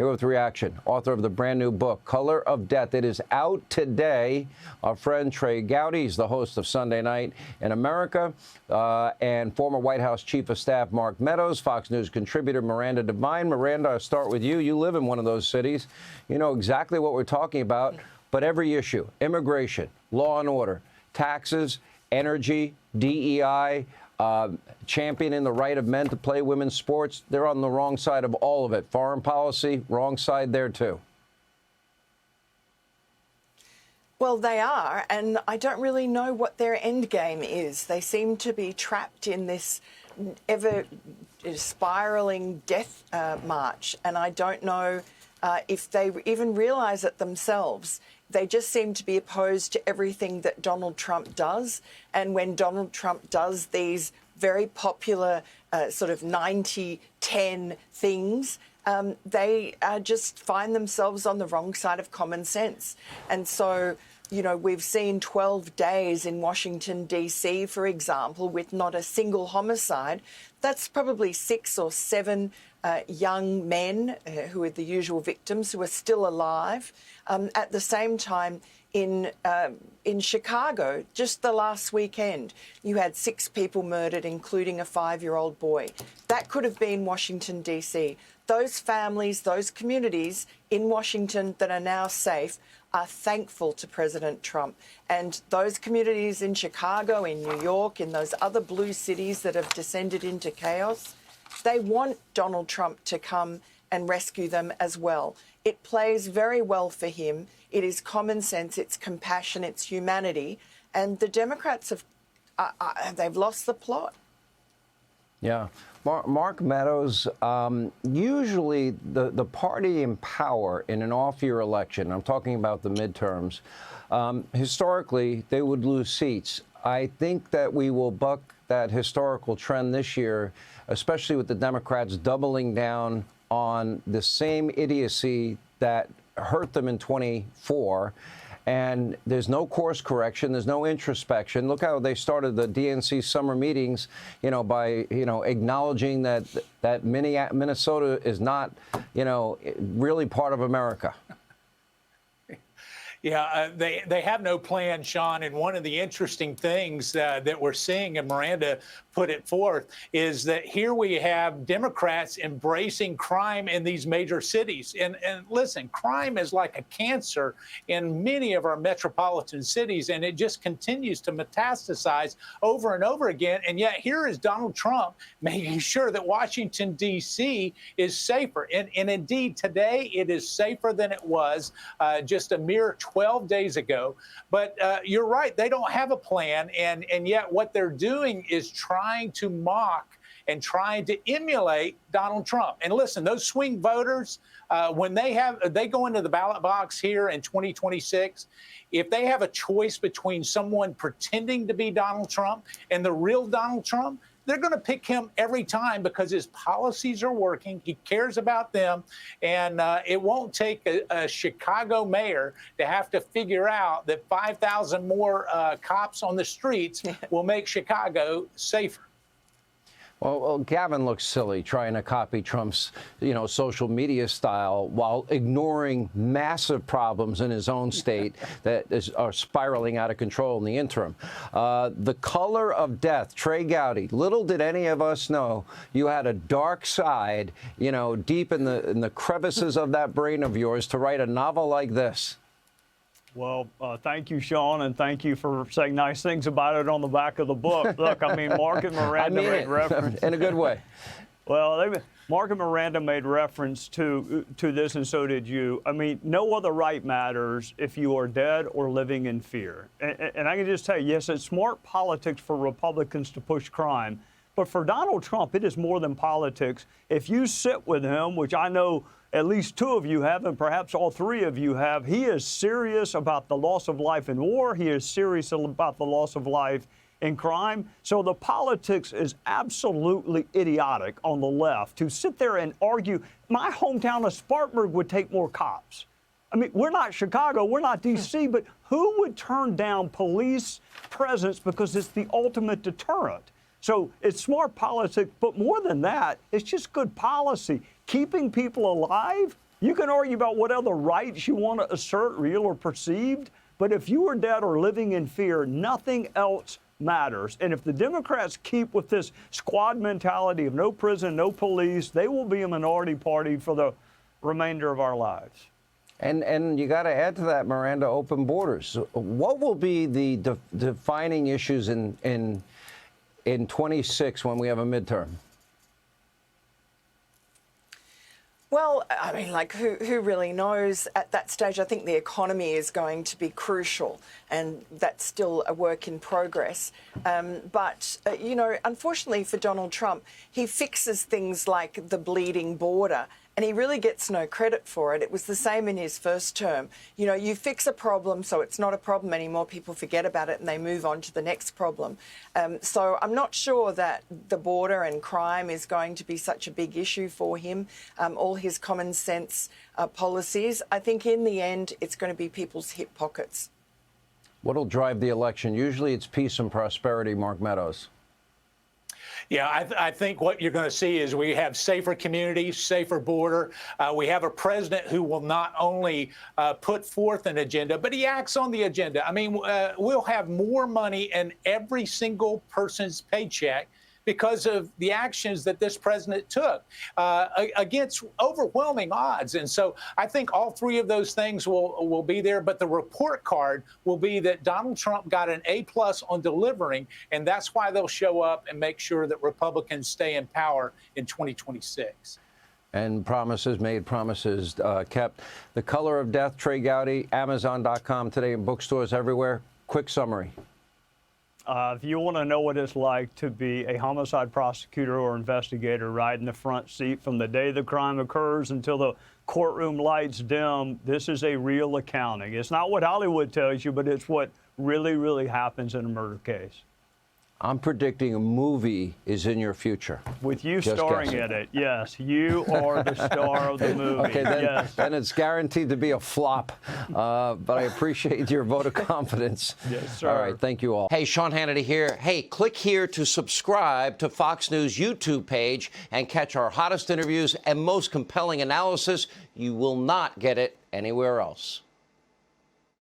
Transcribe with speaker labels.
Speaker 1: Here with reaction, author of the brand new book, Color of Death. It is out today. Our friend Trey Gowdy is the host of Sunday Night in America, and former White House Chief of Staff Mark Meadows, Fox News contributor Miranda Devine. Miranda, I'll start with you. You live in one of those cities. You know exactly what we're talking about, but every issue, immigration, law and order, taxes, energy, DEI, championing the right of men to play women's sports. They're on the wrong side of all of it. Foreign policy, wrong side there, too.
Speaker 2: Well, they are, and I don't really know what their end game is. They seem to be trapped in this ever spiraling death march, and I don't know if they even realize it themselves. They just seem to be opposed to everything that Donald Trump does. And when Donald Trump does these very popular sort of 90-10 things, they just find themselves on the wrong side of common sense. And so, you know, we've seen 12 days in Washington, D.C., for example, with not a single homicide. That's probably 6 or 7 young men who are the usual victims who are still alive. At the same time, in Chicago, just the last weekend, you had 6 people murdered, including a 5-year-old boy. That could have been Washington, D.C. Those families, those communities in Washington that are now safe are thankful to President Trump. And those communities in Chicago, in New York, in those other blue cities that have descended into chaos, they want Donald Trump to come and rescue them as well. It plays very well for him. It is common sense, it's compassion, it's humanity. And the Democrats they've lost the plot.
Speaker 1: Yeah. Mark Meadows, usually the party in power in an off-year election, I'm talking about the midterms, historically, they would lose seats. I think that we will buck that historical trend this year, especially with the Democrats doubling down on the same idiocy that hurt them in 24. And there's no course correction. There's no introspection. Look how they started the DNC summer meetings, you know, by, you know, acknowledging that Minnesota is not, you know, really part of America.
Speaker 3: Yeah, they have no plan, Sean. And one of the interesting things that we're seeing, and Miranda put it forth, is that here we have Democrats embracing crime in these major cities. And listen, crime is like a cancer in many of our metropolitan cities, and it just continues to metastasize over and over again. And yet here is Donald Trump making sure that Washington, D.C. is safer. And indeed, today it is safer than it was just a mere 12 days ago. But you're right, they don't have a plan. And yet what they're doing is trying to mock and trying to emulate Donald Trump. And listen, those swing voters, when they go into the ballot box here in 2026, if they have a choice between someone pretending to be Donald Trump and the real Donald Trump, they're going to pick him every time because his policies are working. He cares about them. And it won't take a Chicago mayor to have to figure out that 5,000 more cops on the streets will make Chicago safer.
Speaker 1: Well, Gavin looks silly trying to copy Trump's, you know, social media style while ignoring massive problems in his own state that are spiraling out of control in the interim. The color of death, Trey Gowdy. Little did any of us know you had a dark side, you know, deep in the crevices of that brain of yours to write a novel like this.
Speaker 4: Well, thank you, Sean, and thank you for saying nice things about it on the back of the book. Look, I mean, Mark and Miranda made reference.
Speaker 1: In a good way.
Speaker 4: Well, Mark and Miranda made reference to this, and so did you. I mean, no other right matters if you are dead or living in fear. And I can just tell you, yes, it's smart politics for Republicans to push crime, but for Donald Trump, it is more than politics. If you sit with him, which I know at least 2 of you have, and perhaps all 3 of you have, he is serious about the loss of life in war. He is serious about the loss of life in crime. So the politics is absolutely idiotic on the left to sit there and argue. My hometown of Spartanburg would take more cops. I mean, we're not Chicago, we're not D.C., but who would turn down police presence because it's the ultimate deterrent? So it's smart politics, but more than that, it's just good policy. Keeping people alive You can argue about what other rights you want to assert, real or perceived, but if you are dead or living in fear, nothing else matters. And if the Democrats keep with this squad mentality of no prison, no police, they will be a minority party for the remainder of our lives.
Speaker 1: And you got to add to that, Miranda, open borders. What will be the defining issues in 26 when we have a midterm?
Speaker 2: Well, I mean, like, who really knows at that stage? I think the economy is going to be crucial, and that's still a work in progress. But, you know, unfortunately for Donald Trump, he fixes things like the bleeding border, and he really gets no credit for it. It was the same in his first term. You know, you fix a problem so it's not a problem anymore, people forget about it and they move on to the next problem. So I'm not sure that the border and crime is going to be such a big issue for him. All his common sense policies, I think in the end, it's going to be people's hip pockets.
Speaker 1: What'll drive the election? Usually it's peace and prosperity, Mark Meadows.
Speaker 3: Yeah, I think what you're going to see is we have safer communities, safer border. We have a president who will not only put forth an agenda, but he acts on the agenda. I mean, we'll have more money in every single person's paycheck because of the actions that this president took against overwhelming odds. And so I think all three of those things will be there. But the report card will be that Donald Trump got an A+ on delivering. And that's why they'll show up and make sure that Republicans stay in power in 2026.
Speaker 1: And promises made, promises kept. The Color of Death, Trey Gowdy, Amazon.com today in bookstores everywhere. Quick summary.
Speaker 4: If you want to know what it's like to be a homicide prosecutor or investigator right in the front seat from the day the crime occurs until the courtroom lights dim, this is a real accounting. It's not what Hollywood tells you, but it's what really, really happens in a murder case.
Speaker 1: I'm predicting a movie is in your future.
Speaker 4: With you
Speaker 1: Just
Speaker 4: starring
Speaker 1: guessing.
Speaker 4: in it, yes. You are the star of the movie.
Speaker 1: Okay, then,
Speaker 4: yes.
Speaker 1: then it's guaranteed to be a flop. But I appreciate your vote of confidence.
Speaker 4: Yes, sir.
Speaker 1: All right, thank you all. Hey, Sean Hannity here. Hey, click here to subscribe to Fox News YouTube page and catch our hottest interviews and most compelling analysis. You will not get it anywhere else.